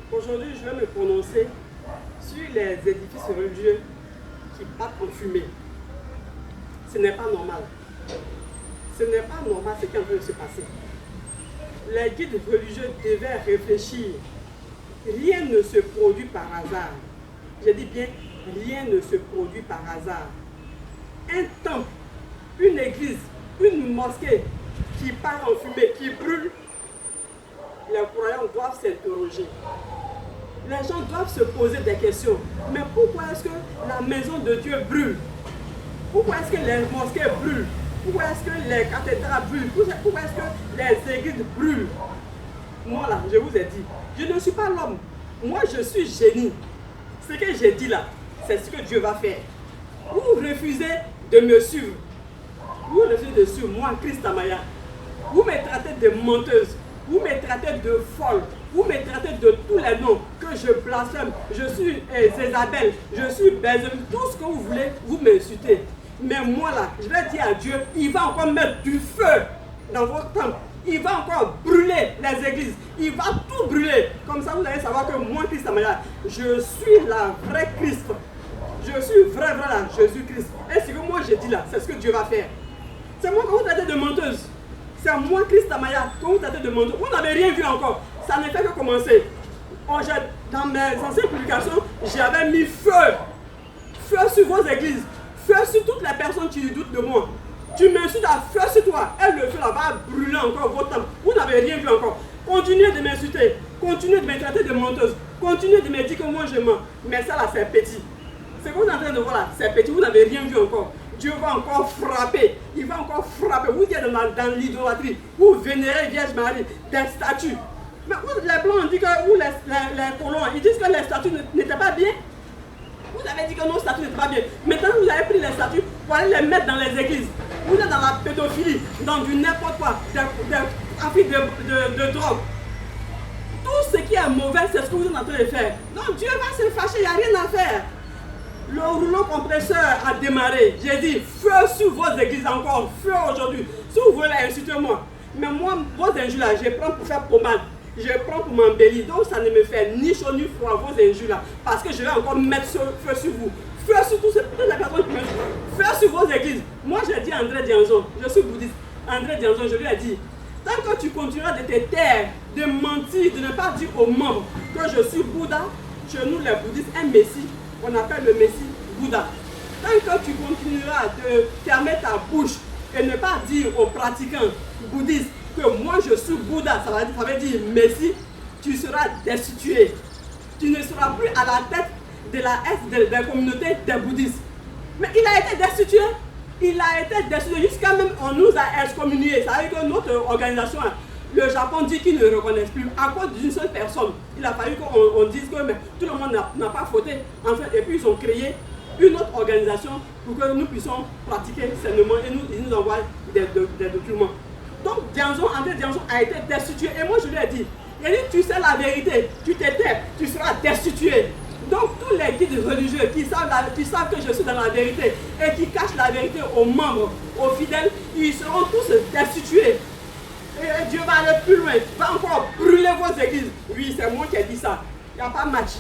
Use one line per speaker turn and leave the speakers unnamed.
Aujourd'hui, je vais me prononcer sur les édifices religieux qui partent en fumée. Ce n'est pas normal. Ce n'est pas normal ce qui est en train de se passer. Les guides religieux devaient réfléchir. Rien ne se produit par hasard. Je dis bien, rien ne se produit par hasard. Un temple, une église, une mosquée qui part en fumée, qui brûle, les croyants doivent s'interroger. Les gens doivent se poser des questions. Mais pourquoi est-ce que la maison de Dieu brûle? Pourquoi est-ce que les mosquées brûlent? Pourquoi est-ce que les cathédrales brûlent? Pourquoi est-ce que les églises brûlent? Moi là, je vous ai dit, je ne suis pas l'homme. Moi je suis génie. Ce que j'ai dit là, c'est ce que Dieu va faire. Vous refusez de me suivre. Vous refusez de suivre moi, Christ Amaya. Vous me traitez de menteuse. Vous me traitez de folle. Vous me traitez de tous les noms que je blasphème. Je suis Zézabel. Je suis Bézabel. Tout ce que vous voulez, vous m'insultez. Mais moi là, je vais dire à Dieu, il va encore mettre du feu dans votre temple. Il va encore brûler les églises. Il va tout brûler. Comme ça, vous allez savoir que moi, Christ Amaya, je suis la vraie Christ. Je suis vrai là, Jésus-Christ. Et ce que moi j'ai dit là, c'est ce que Dieu va faire. C'est moi que vous traitez de menteuse. C'est moi, Christ Amaya, que vous traitez de menteuse. Vous n'avez rien vu encore. Ça ne fait que commencer. Dans mes anciennes publications, j'avais mis feu. Feu sur vos églises. Feu sur toutes les personnes qui doutent de moi. Tu m'insultes à feu sur toi. Et le feu là va brûler encore votre temple. Vous n'avez rien vu encore. Continuez de m'insulter. Continuez de me traiter de menteuse. Continuez de me dire que moi je mens. Mais ça là, c'est petit. Ce que vous êtes en train de voir là, c'est petit. Vous n'avez rien vu encore. Dieu va encore frapper. Il va encore frapper. Vous êtes dans l'idolâtrie. Vous vénérez Vierge Marie, des statues. Mais les blancs ont dit que, ou les colons, ils disent que les statues n'étaient pas bien. Vous avez dit que nos statues n'étaient pas bien. Maintenant, vous avez pris les statues pour aller les mettre dans les églises. Vous êtes dans la pédophilie, dans du n'importe quoi, des trafics de drogue. Tout ce qui est mauvais, c'est ce que vous êtes en train de faire. Donc Dieu va se fâcher, il n'y a rien à faire. Le rouleau compresseur a démarré. J'ai dit, feu sur vos églises encore, feu aujourd'hui. Si vous voulez insulter moi. Mais moi, vos injures là, je prends pour faire pommade. Je prends pour m'embellir. Donc ça ne me fait ni chaud ni froid, vos injures là. Parce que je vais encore mettre feu sur vous. Feu sur toutes les personnes qui me... Feu sur vos églises. Moi j'ai dit à André Dianzo, je suis bouddhiste. André Dianzo, je lui ai dit, tant que tu continueras de te taire, de mentir, de ne pas dire aux membres que je suis Bouddha, chez nous les bouddhistes, un messie, on appelle le messie Bouddha. Tant que tu continueras de fermer ta bouche et ne pas dire aux pratiquants bouddhistes que moi je suis Bouddha, ça veut dire messie, tu seras destitué. Tu ne seras plus à la tête de la communauté des bouddhistes. Mais il a été destitué. Il a été destitué jusqu'à même on nous a excommuniés. Ça veut dire que notre organisation, le Japon dit qu'ils ne reconnaissent plus à cause d'une seule personne. Il a fallu qu'on dise que mais, tout le monde n'a pas fauté. En fait, et puis ils ont créé une autre organisation pour que nous puissions pratiquer sainement et ils nous envoient des documents. Donc André Dianzo a été destitué. Et moi je lui ai dit, tu sais la vérité, tu t'étais, tu seras destitué. Donc tous les guides religieux qui savent que je suis dans la vérité et qui cachent la vérité aux membres, aux fidèles, ils seront tous destitués. Et Dieu va aller plus loin, va encore brûler vos églises. Oui, c'est moi qui ai dit ça. Il n'y a pas de match.